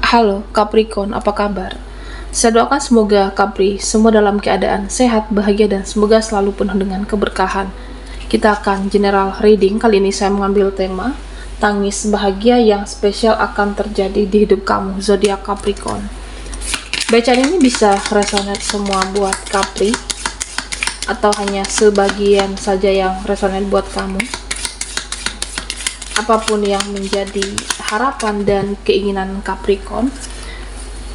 Halo Capricorn, apa kabar? Saya doakan semoga Capri semua dalam keadaan sehat, bahagia, dan semoga selalu penuh dengan keberkahan. Kita akan general reading. Kali ini saya mengambil tema tangis bahagia yang spesial akan terjadi di hidup kamu, zodiak Capricorn. Bacaan ini bisa resonate semua buat Capri atau hanya sebagian saja yang resonate buat kamu. Apapun yang menjadi harapan dan keinginan Capricorn,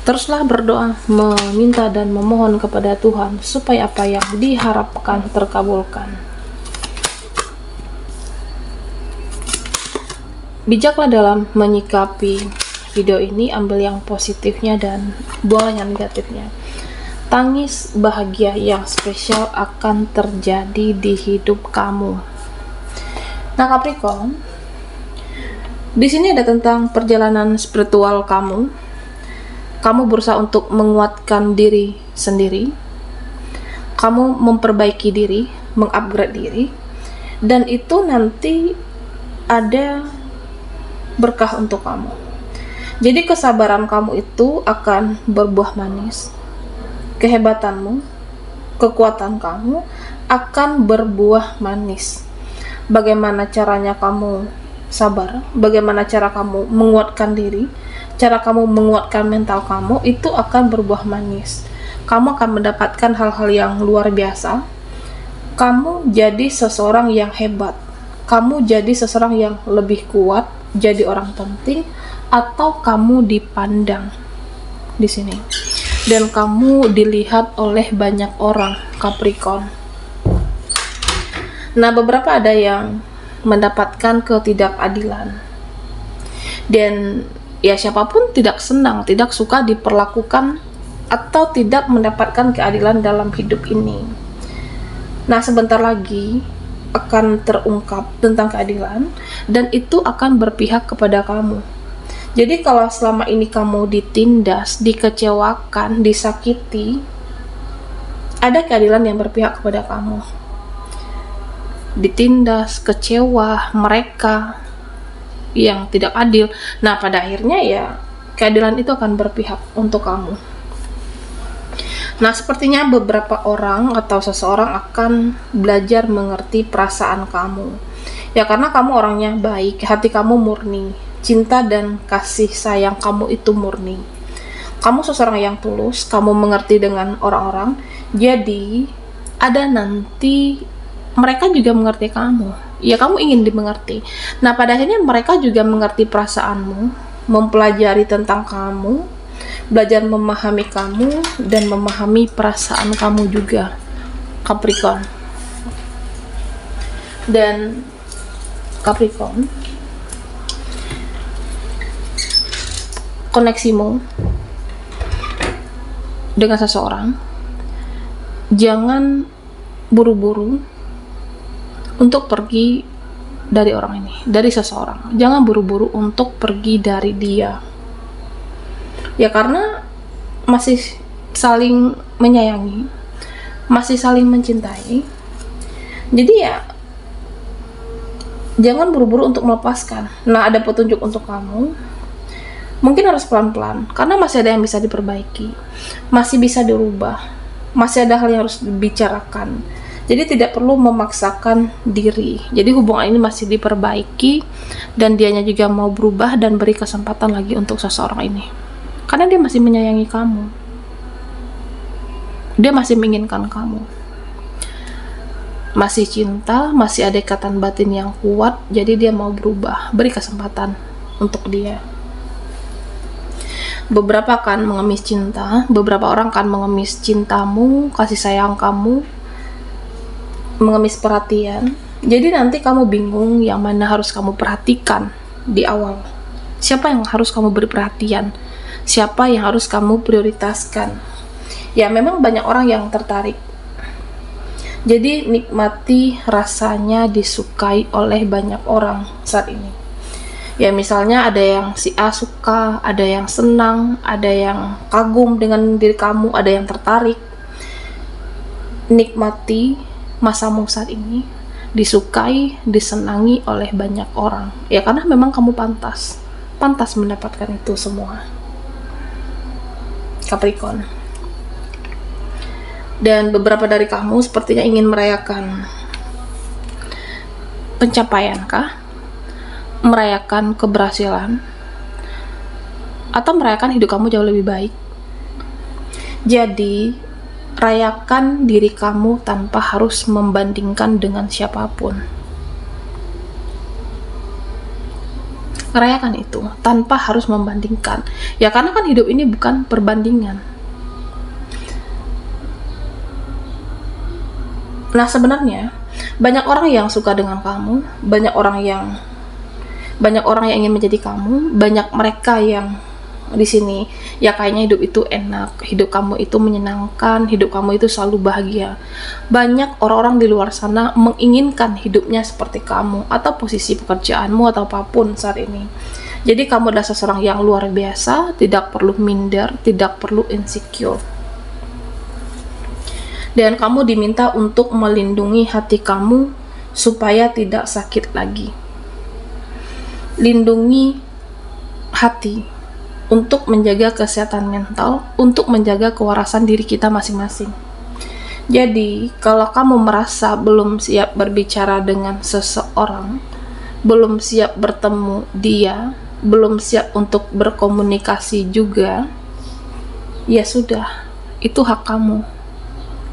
teruslah berdoa, meminta dan memohon kepada Tuhan supaya apa yang diharapkan terkabulkan. Bijaklah dalam menyikapi video ini, ambil yang positifnya dan buang yang negatifnya. Tangis bahagia yang spesial akan terjadi di hidup kamu. Nah Capricorn, di sini ada tentang perjalanan spiritual kamu. Kamu berusaha untuk menguatkan diri sendiri. Kamu memperbaiki diri, mengupgrade diri, dan itu nanti ada berkah untuk kamu. Jadi kesabaran kamu itu akan berbuah manis. Kehebatanmu, kekuatan kamu akan berbuah manis. Bagaimana caranya kamu sabar, bagaimana cara kamu menguatkan diri, cara kamu menguatkan mental kamu, itu akan berbuah manis. Kamu akan mendapatkan hal-hal yang luar biasa. Kamu jadi seseorang yang hebat, kamu jadi seseorang yang lebih kuat, jadi orang penting, atau kamu dipandang di sini dan kamu dilihat oleh banyak orang Capricorn. Nah, beberapa ada yang mendapatkan ketidakadilan, dan ya siapapun tidak senang, tidak suka diperlakukan atau tidak mendapatkan keadilan dalam hidup ini. Nah, sebentar lagi akan terungkap tentang keadilan dan itu akan berpihak kepada kamu. Jadi kalau selama ini kamu ditindas, dikecewakan, disakiti, ada keadilan yang berpihak kepada kamu. Ditindas, kecewa, mereka yang tidak adil. Nah, pada akhirnya ya keadilan itu akan berpihak untuk kamu. Nah, sepertinya beberapa orang atau seseorang akan belajar mengerti perasaan kamu. Ya, karena kamu orangnya baik, hati kamu murni, cinta dan kasih sayang kamu itu murni. Kamu seseorang yang tulus, kamu mengerti dengan orang-orang. Jadi, ada nanti mereka juga mengerti kamu. Ya, kamu ingin dimengerti. Nah, pada akhirnya mereka juga mengerti perasaanmu, mempelajari tentang kamu, belajar memahami kamu, dan memahami perasaan kamu juga, Capricorn. Dan Capricorn, koneksimu dengan seseorang, jangan buru-buru untuk pergi dari orang ini, dari seseorang. Jangan buru-buru untuk pergi dari dia. Ya, karena masih saling menyayangi, masih saling mencintai. Jadi ya, jangan buru-buru untuk melepaskan. Nah, ada petunjuk untuk kamu. Mungkin harus pelan-pelan, karena masih ada yang bisa diperbaiki, masih bisa dirubah, masih ada hal yang harus dibicarakan. Jadi tidak perlu memaksakan diri. Jadi hubungan ini masih diperbaiki dan dianya juga mau berubah dan beri kesempatan lagi untuk seseorang ini. Karena dia masih menyayangi kamu. Dia masih menginginkan kamu. Masih cinta, masih ada ikatan batin yang kuat, jadi dia mau berubah. Beri kesempatan untuk dia. Beberapa akan mengemis cinta, beberapa orang akan mengemis cintamu, kasih sayang kamu, mengemis perhatian. Jadi nanti kamu bingung yang mana harus kamu perhatikan di awal. Siapa yang harus kamu beri perhatian? Siapa yang harus kamu prioritaskan? Ya, memang banyak orang yang tertarik. Jadi nikmati rasanya disukai oleh banyak orang saat ini. Ya, misalnya ada yang si A suka, ada yang senang, ada yang kagum dengan diri kamu, ada yang tertarik. Nikmati masamu saat ini, disukai, disenangi oleh banyak orang. Ya, karena memang kamu pantas mendapatkan itu semua. Capricorn. Dan beberapa dari kamu sepertinya ingin merayakan pencapaian kah? Merayakan keberhasilan? Atau merayakan hidup kamu jauh lebih baik? Jadi, rayakan diri kamu tanpa harus membandingkan dengan siapapun. Rayakan itu tanpa harus membandingkan. Ya karena kan hidup ini bukan perbandingan. Nah sebenarnya banyak orang yang suka dengan kamu, banyak orang yang ingin menjadi kamu, banyak mereka yang di sini ya kayaknya hidup itu enak, hidup kamu itu menyenangkan, hidup kamu itu selalu bahagia. Banyak orang-orang di luar sana menginginkan hidupnya seperti kamu atau posisi pekerjaanmu atau apapun saat ini. Jadi kamu adalah seseorang yang luar biasa, tidak perlu minder, tidak perlu insecure. Dan kamu diminta untuk melindungi hati kamu supaya tidak sakit lagi. Lindungi hati untuk menjaga kesehatan mental, untuk menjaga kewarasan diri kita masing-masing. Jadi, kalau kamu merasa belum siap berbicara dengan seseorang, belum siap bertemu dia, belum siap untuk berkomunikasi juga, ya sudah, itu hak kamu.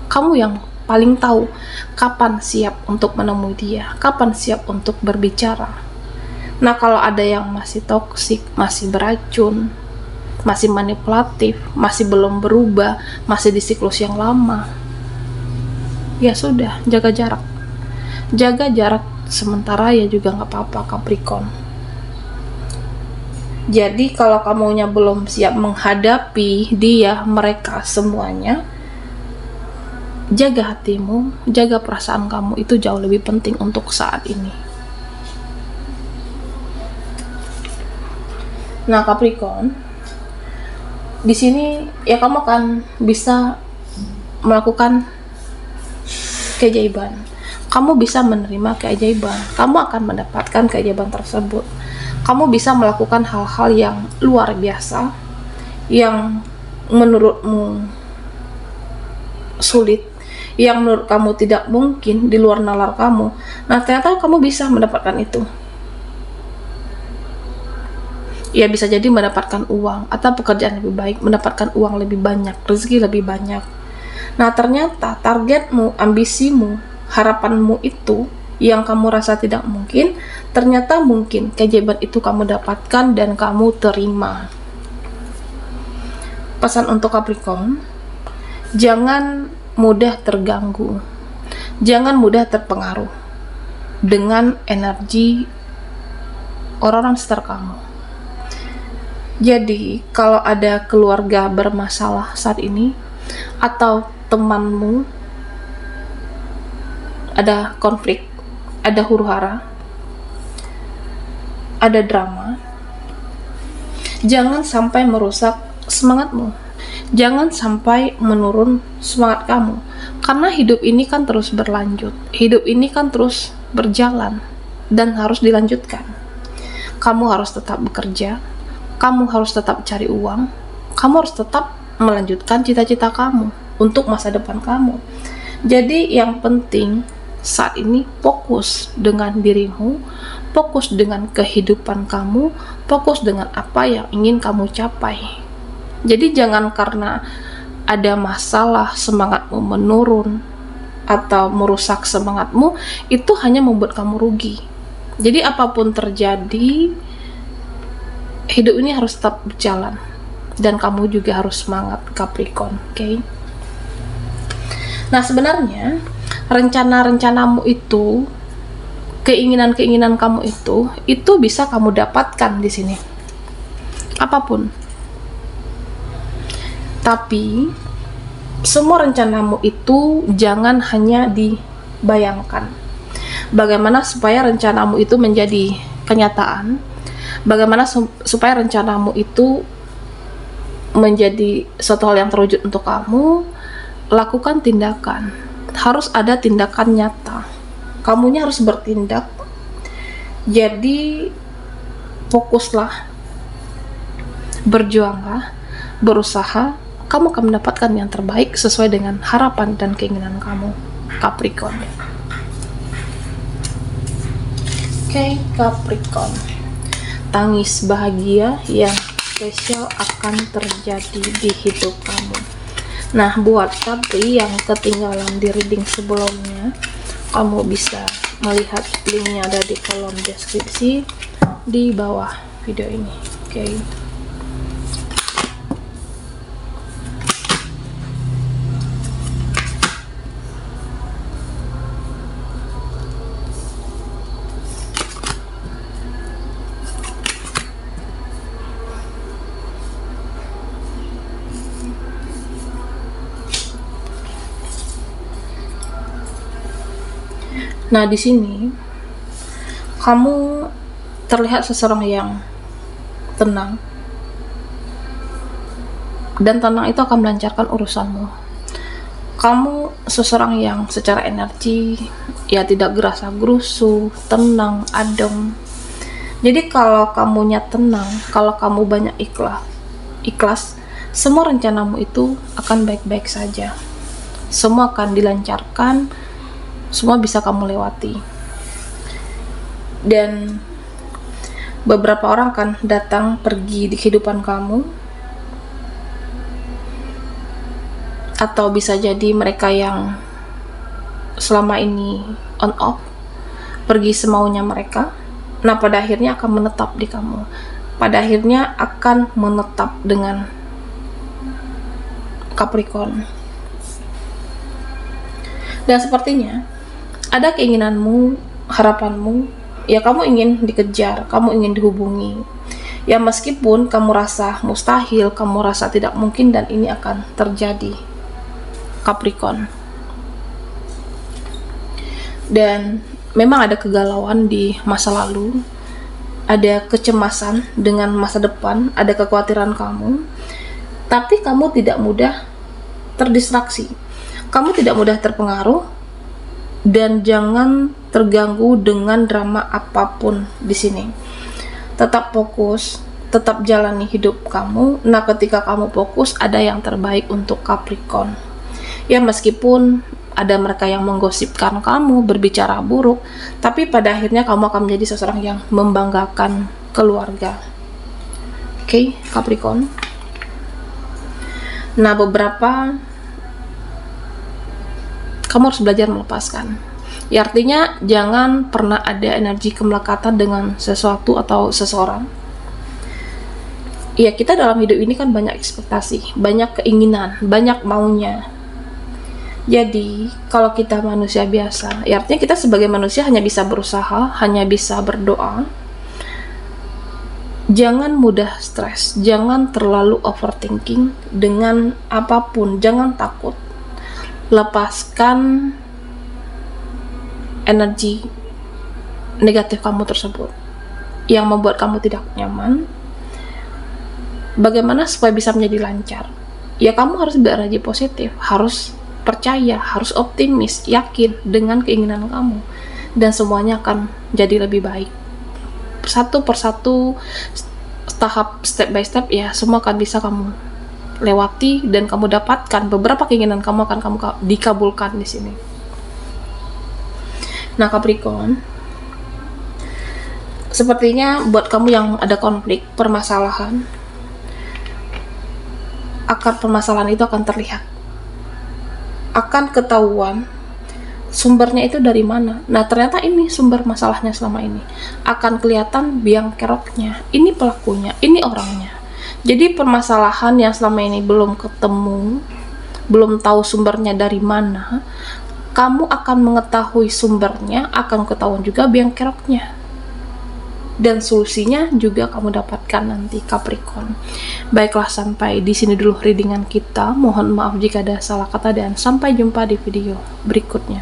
Kamu yang paling tahu kapan siap untuk menemui dia, kapan siap untuk berbicara. Nah, kalau ada yang masih toksik, masih beracun, masih manipulatif, masih belum berubah, masih di siklus yang lama, ya sudah, jaga jarak. Jaga jarak sementara ya juga nggak apa-apa, Capricorn. Jadi kalau kamunya belum siap menghadapi dia, mereka semuanya, jaga hatimu, jaga perasaan kamu, itu jauh lebih penting untuk saat ini. Nah, Capricorn, di sini ya kamu akan bisa melakukan keajaiban. Kamu bisa menerima keajaiban. Kamu akan mendapatkan keajaiban tersebut. Kamu bisa melakukan hal-hal yang luar biasa yang menurutmu sulit, yang menurut kamu tidak mungkin, di luar nalar kamu. Nah, ternyata kamu bisa mendapatkan itu. Ya bisa jadi mendapatkan uang atau pekerjaan lebih baik, mendapatkan uang lebih banyak, rezeki lebih banyak. Nah ternyata targetmu, ambisimu, harapanmu itu yang kamu rasa tidak mungkin, ternyata mungkin. Keajaiban itu kamu dapatkan dan kamu terima. Pesan untuk Capricorn, jangan mudah terganggu, jangan mudah terpengaruh dengan energi orang-orang sekitar kamu. Jadi, kalau ada keluarga bermasalah saat ini, atau temanmu ada konflik, ada huru-hara, ada drama, jangan sampai merusak semangatmu. Jangan sampai menurun semangat kamu. Karena hidup ini kan terus berlanjut. Hidup ini kan terus berjalan dan harus dilanjutkan. Kamu harus tetap bekerja, kamu harus tetap cari uang, kamu harus tetap melanjutkan cita-cita kamu untuk masa depan kamu. Jadi yang penting saat ini fokus dengan dirimu, fokus dengan kehidupan kamu, fokus dengan apa yang ingin kamu capai. Jadi jangan karena ada masalah semangatmu menurun atau merusak semangatmu, itu hanya membuat kamu rugi. Jadi apapun terjadi, hidup ini harus tetap berjalan dan kamu juga harus semangat, Capricorn, oke? Nah sebenarnya rencana-rencanamu itu, keinginan-keinginan kamu itu bisa kamu dapatkan di sini, apapun. Tapi semua rencanamu itu jangan hanya dibayangkan. Bagaimana supaya rencanamu itu menjadi kenyataan? Bagaimana supaya rencanamu itu menjadi suatu hal yang terwujud untuk kamu? Lakukan tindakan. Harus ada tindakan nyata. Kamunya harus bertindak. Jadi fokuslah, berjuanglah, berusaha, kamu akan mendapatkan yang terbaik sesuai dengan harapan dan keinginan kamu, Capricorn. Oke, Capricorn. Tangis bahagia yang spesial akan terjadi di hidup kamu. Nah, buat Capri yang ketinggalan di reading sebelumnya, kamu bisa melihat linknya ada di kolom deskripsi di bawah video ini. Oke. Nah, di sini kamu terlihat seseorang yang tenang, dan tenang itu akan melancarkan urusanmu. Kamu seseorang yang secara energi ya tidak gerasa gerusu, tenang, adem. Jadi kalau kamunya tenang, kalau kamu banyak ikhlas, semua rencanamu itu akan baik-baik saja. Semua akan dilancarkan, semua bisa kamu lewati. Dan beberapa orang akan datang pergi di kehidupan kamu, atau bisa jadi mereka yang selama ini on off, pergi semaunya mereka. Nah, pada akhirnya akan menetap di kamu, pada akhirnya akan menetap dengan Capricorn. Dan sepertinya ada keinginanmu, harapanmu, ya kamu ingin dikejar, kamu ingin dihubungi. Ya meskipun kamu rasa mustahil, kamu rasa tidak mungkin, dan ini akan terjadi, Capricorn. Dan memang ada kegalauan di masa lalu, ada kecemasan dengan masa depan, ada kekhawatiran kamu, tapi kamu tidak mudah terdistraksi, kamu tidak mudah terpengaruh. Dan jangan terganggu dengan drama apapun di sini. Tetap fokus, tetap jalani hidup kamu. Nah, ketika kamu fokus, ada yang terbaik untuk Capricorn. Ya meskipun ada mereka yang menggosipkan kamu, berbicara buruk, tapi pada akhirnya kamu akan menjadi seseorang yang membanggakan keluarga. Oke, Capricorn. Nah, kamu harus belajar melepaskan. Ya artinya jangan pernah ada energi kemelekatan dengan sesuatu atau seseorang. Ya kita dalam hidup ini kan banyak ekspektasi, banyak keinginan, banyak maunya. Jadi kalau kita manusia biasa, ya artinya kita sebagai manusia hanya bisa berusaha, hanya bisa berdoa. Jangan mudah stres, jangan terlalu overthinking dengan apapun, jangan takut. Lepaskan energi negatif kamu tersebut yang membuat kamu tidak nyaman. Bagaimana supaya bisa menjadi lancar? Ya kamu harus berenergi positif, harus percaya, harus optimis, yakin dengan keinginan kamu, dan semuanya akan jadi lebih baik. Satu persatu, tahap step by step, ya semua akan bisa kamu lewati dan kamu dapatkan. Beberapa keinginan kamu akan kamu dikabulkan di sini. Nah, Capricorn, sepertinya buat kamu yang ada konflik, permasalahan, akar permasalahan itu akan terlihat, akan ketahuan sumbernya itu dari mana. Nah, ternyata ini sumber masalahnya selama ini. Akan kelihatan biang keroknya, ini pelakunya, ini orangnya. Jadi permasalahan yang selama ini belum ketemu, belum tahu sumbernya dari mana, kamu akan mengetahui sumbernya, akan ketahuan juga biang keroknya. Dan solusinya juga kamu dapatkan nanti, Capricorn. Baiklah, sampai di sini dulu readingan kita. Mohon maaf jika ada salah kata dan sampai jumpa di video berikutnya.